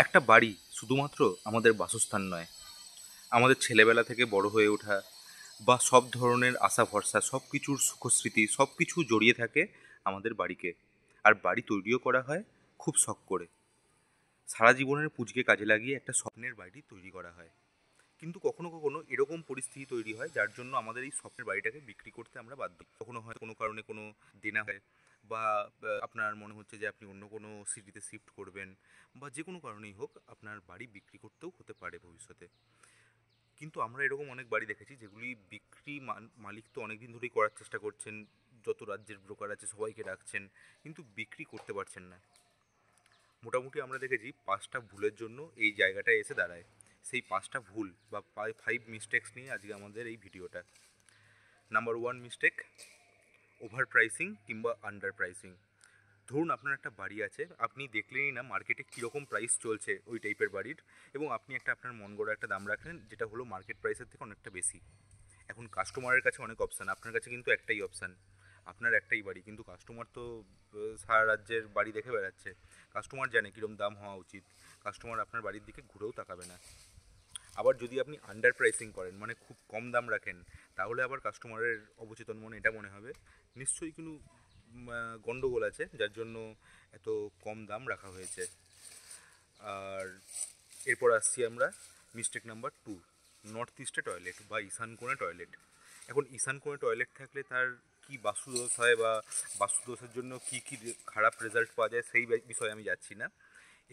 একটা বাড়ি শুধুমাত্র আমাদের বাসস্থান নয়, আমাদের ছেলেবেলা থেকে বড় হয়ে ওঠা বা সব ধরনের আশা ভরসা সব কিছুর সুখস্মৃতি সব কিছু জড়িয়ে থাকে আমাদের বাড়িকে। আর বাড়ি তৈরিও করা হয় খুব শখ করে। সারা জীবনের পুঁজিকে কাজে লাগিয়ে একটা স্বপ্নের বাড়ি তৈরি করা হয়। কিন্তু কখনো কখনো এরকম পরিস্থিতি তৈরি হয় যার জন্য আমাদের এই স্বপ্নের বাড়িটাকে বিক্রি করতে আমরা বাধ্য হই। কখনো হয় কোনো কারণে কোনো দেনা হয়, বা আপনার মনে হচ্ছে যে আপনি অন্য কোনো সিটিতে শিফট করবেন, বা যে কোনো কারণেই হোক আপনার বাড়ি বিক্রি করতেও হতে পারে ভবিষ্যতে। কিন্তু আমরা এরকম অনেক বাড়ি দেখেছি যেগুলি বিক্রি মালিক তো অনেক দিন ধরেই করার চেষ্টা করছেন, যত রাজ্যের ব্রোকার আছে সবাইকে ডাকছেন, কিন্তু বিক্রি করতে পারছেন না। মোটামুটি আমরা দেখেছি 5টা ভুলের জন্য এই জায়গাটায় এসে দাঁড়ায়। সেই 5টা ভুল বা 5 মিস্টেক্স নিয়ে আজকে আমাদের এই ভিডিওটা। নাম্বার 1 মিস্টেক, ওভার প্রাইসিং কিংবা আন্ডার প্রাইসিং। ধরুন আপনার একটা বাড়ি আছে, আপনি দেখলেনই না মার্কেটে কীরকম প্রাইস চলছে ওই টাইপের বাড়ির, এবং আপনি আপনার মন গড়া একটা দাম রাখলেন যেটা হলো মার্কেট প্রাইসের থেকে অনেকটা বেশি। এখন কাস্টমারের কাছে অনেক অপশান, আপনার কাছে কিন্তু একটাই অপশান, আপনার একটাই বাড়ি, কিন্তু কাস্টমার তো সারা রাজ্যের বাড়ি দেখে বেড়াচ্ছে। কাস্টমার জানে কীরকম দাম হওয়া উচিত, কাস্টমার আপনার বাড়ির দিকে ঘুরেও তাকাবে না। আবার যদি আপনি আন্ডার প্রাইসিং করেন, মানে খুব কম দাম রাখেন, তাহলে আবার কাস্টমারের অবচেতন মনে এটা মনে হবে নিশ্চয়ই কোনো গণ্ডগোল আছে যার জন্য এত কম দাম রাখা হয়েছে। আর এরপর আসছি আমরা মিস্টেক নাম্বার 2, নর্থ ইস্টে টয়লেট বা ঈশান কোণে টয়লেট। এখন ঈশান কোণে টয়লেট থাকলে তার কি বাস্তুদোষ হয়, বা বাস্তুদোষের জন্য কি কি খারাপ রেজাল্ট পাওয়া যায় সেই বিষয়ে আমি যাচ্ছি না।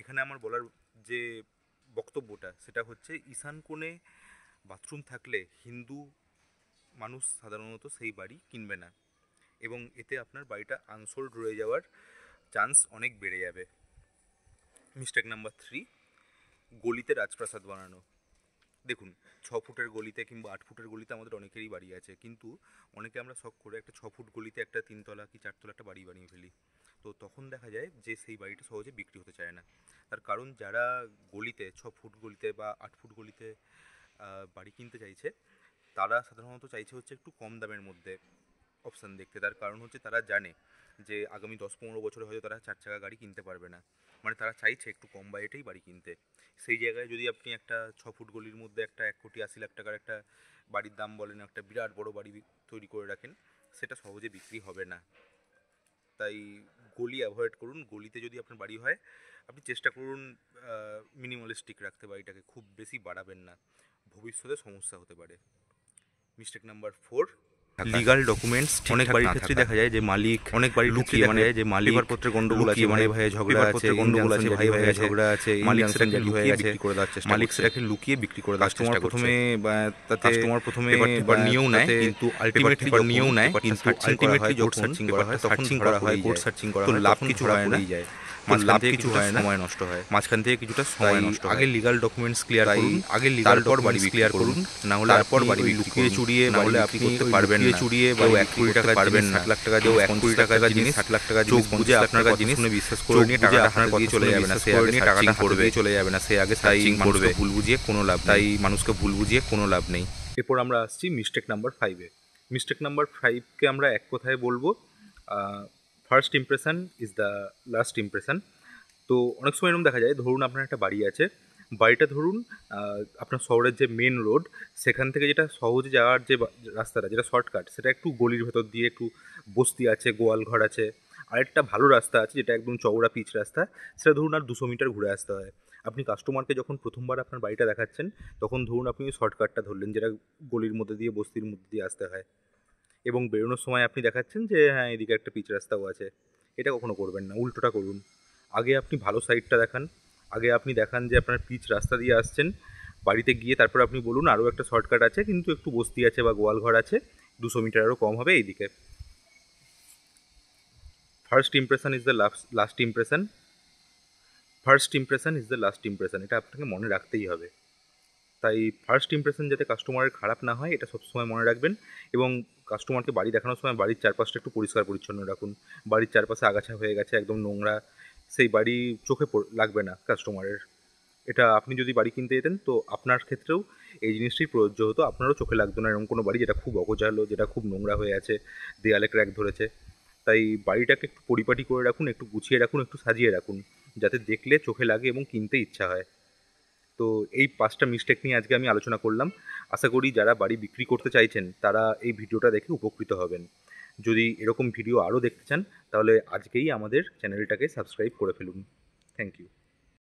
এখানে আমার বলার যে বক্তব্যটা সেটা হচ্ছে, ঈশান কোণে বাথরুম থাকলে হিন্দু মানুষ সাধারণত সেই বাড়ি কিনবে না, এবং এতে আপনার বাড়িটা আনসোল্ড রয়ে যাওয়ার চান্স অনেক বেড়ে যাবে। মিস্টেক নাম্বার 3, গলিতে রাজপ্রাসাদ বানানো। দেখুন, 6 ফুটের গলিতে কিংবা 8 ফুটের গলিতে আমাদের অনেকেরই বাড়ি আছে, কিন্তু অনেকে আমরা শখ করে একটা 6 ফুট গলিতে একটা 3 তলা কি 4 তলা একটা বাড়ি বানিয়ে ফেলি। তো তখন দেখা যায় যে সেই বাড়িটা সহজে বিক্রি হতে চায় না। তার কারণ যারা গলিতে 6 ফুট গলিতে বা 8 ফুট গলিতে বাড়ি কিনতে চাইছে, তারা সাধারণত চাইছে হচ্ছে একটু কম দামের মধ্যে অপশান দেখতে। তার কারণ হচ্ছে তারা জানে যে আগামী 10-15 বছরে হয়তো তারা 4 চাকা গাড়ি কিনতে পারবে না, মানে তারা চাইছে একটু কম বাজেটেই বাড়ি কিনতে। সেই জায়গায় যদি আপনি একটা 6 ফুট গলির মধ্যে একটা 1,80,00,000 টাকার একটা বাড়ির দাম বলেন, একটা বিরাট বড় বাড়ি তৈরি করে রাখেন, সেটা সহজে বিক্রি হবে না। তাই গলি অ্যাভয়েড করুন। গলিতে যদি আপনার বাড়ি হয়, আপনি চেষ্টা করুন মিনিমালিস্টিক রাখতে, বাড়িটাকে খুব বেশি বাড়াবেন না, ভবিষ্যতে সমস্যা হতে পারে। Mistake number 4, legal documents. অনেক বাড়ির ক্ষেত্রে দেখা যায় যে মালিক অনেক বাড়ি লুকিয়ে, মানে যে মালিক পেপারপত্রে গন্ডগোল আছে, মানে ভাই ঝগড়া আছে, গন্ডগোল আছে, ভাই ভাই ঝগড়া আছে, মালিক সেটাকে লুকিয়ে বিক্রি করে দেওয়ার চেষ্টা, মালিক সেটাকে লুকিয়ে বিক্রি করে দেওয়ার চেষ্টা করছে। কাস্টমার প্রথমে পেপার নিয়েও নেয়, কিন্তু আলটিমেটলি নিয়েও নেয়, কিন্তু আলটিমেটলি যখন সার্চিং করা হয়, সার্চিং করা হয়, কোর্ট সার্চিং করা হয়, লাভ কিছু হয় না, লাভ কিছু হয় না, সময় নষ্ট হয়, মাঝখান থেকে কিছুটা সময় নষ্ট হয়। আগে লিগাল ডকুমেন্টস ক্লিয়ার করুন, আগে লিগাল পর বাড়ি ক্লিয়ার করুন, না হলে তারপর বাড়ি লুকিয়ে চুরিয়ে, না হলে আপনি করতে পারবেন না, চুরিয়ে বা 1 কোটি টাকা পারবেন না, 60 লাখ টাকা কেউ 1 কোটি টাকা জিনিস 60 লাখ টাকা জিনিস বুঝে আপনার কাছে জিনিস শুনে বিশ্বাস করে নিয়ে টাকাটা আপনার কাছে চলে যাবে না, সে আগে টাকাটা করবে চলে যাবে না, সে আগে সার্চিং করবে। ভুল বুঝিয়ে কোনো লাভ, তাই মানুষকে ভুল বুঝিয়ে কোনো লাভ নেই। এরপর আমরা আসছি মিস্টেক নাম্বার 5-এ। মিস্টেক নাম্বার 5কে আমরা এক কথায় বলবো, first impression is the last impression. তো অনেক সময় এরকম দেখা যায়, ধরুন আপনার একটা বাড়ি আছে, বাড়িটা ধরুন আপনার শহরের যে মেন রোড, সেখান থেকে যেটা সহজে যাওয়ার যে রাস্তাটা, যেটা শর্টকাট, সেটা একটু গলির ভেতর দিয়ে, একটু বস্তি আছে, গোয়াল ঘর আছে। আরেকটা ভালো রাস্তা আছে যেটা একদম চওড়া পিচ রাস্তা, সেটা ধরুন আর 200 মিটার ঘুরে আসতে হয়। আপনি কাস্টমারকে যখন প্রথমবার আপনার বাড়িটা দেখাচ্ছেন, তখন ধরুন আপনি ওই শর্টকাটটা ধরলেন, যেটা গলির মধ্যে দিয়ে, বস্তির মধ্যে দিয়ে আসতে হয়, এবং বেরোনোর সময় আপনি দেখাচ্ছেন যে হ্যাঁ এদিকে একটা পিচ রাস্তাও আছে। এটা কখনো করবেন না, উল্টোটা করুন। আগে আপনি ভালো সাইডটা দেখান, আগে আপনি দেখান যে আপনার পিচ রাস্তা দিয়ে আসছেন, বাড়িতে গিয়ে তারপর আপনি বলুন আরও একটা শর্টকাট আছে, কিন্তু একটু বস্তি আছে বা গোয়াল ঘর আছে, 200 মিটারেরও কম হবে এইদিকে। First impression is the last impression. First impression is the last impression, এটা আপনাকে মনে রাখতেই হবে। তাই ফার্স্ট ইমপ্রেশন যাতে কাস্টমারের খারাপ না হয়, এটা সবসময় মনে রাখবেন। এবং কাস্টমারকে বাড়ি দেখানোর সময় বাড়ির চারপাশটা একটু পরিষ্কার পরিচ্ছন্ন রাখুন। বাড়ির চারপাশে আগাছা হয়ে গেছে, একদম নোংরা, সেই বাড়ি চোখে লাগবে না কাস্টমারের। এটা আপনি যদি বাড়ি কিনতে যেতেন, তো আপনার ক্ষেত্রেও এই জিনিসটাই প্রযোজ্য হতো, আপনারও চোখে লাগতো না এরকম কোনো বাড়ি যেটা খুব অগোছালো, যেটা খুব নোংরা হয়ে আছে, দেয়ালে ক্র্যাক ধরেছে। তাই বাড়িটাকে একটু পরিপাটি করে রাখুন, একটু গুছিয়ে রাখুন, একটু সাজিয়ে রাখুন, যাতে দেখলে চোখে লাগে এবং কিনতে ইচ্ছা হয়। তো এই 5টা মিস্টেক নিয়ে আজকে আমি আলোচনা করলাম। আশা করি যারা বাড়ি বিক্রি করতে চাইছেন তারা এই ভিডিওটা দেখে উপকৃত হবেন। যদি এরকম ভিডিও আরও দেখতে চান তাহলে আজকেই আমাদের চ্যানেলটাকে সাবস্ক্রাইব করে ফেলুন। Thank you.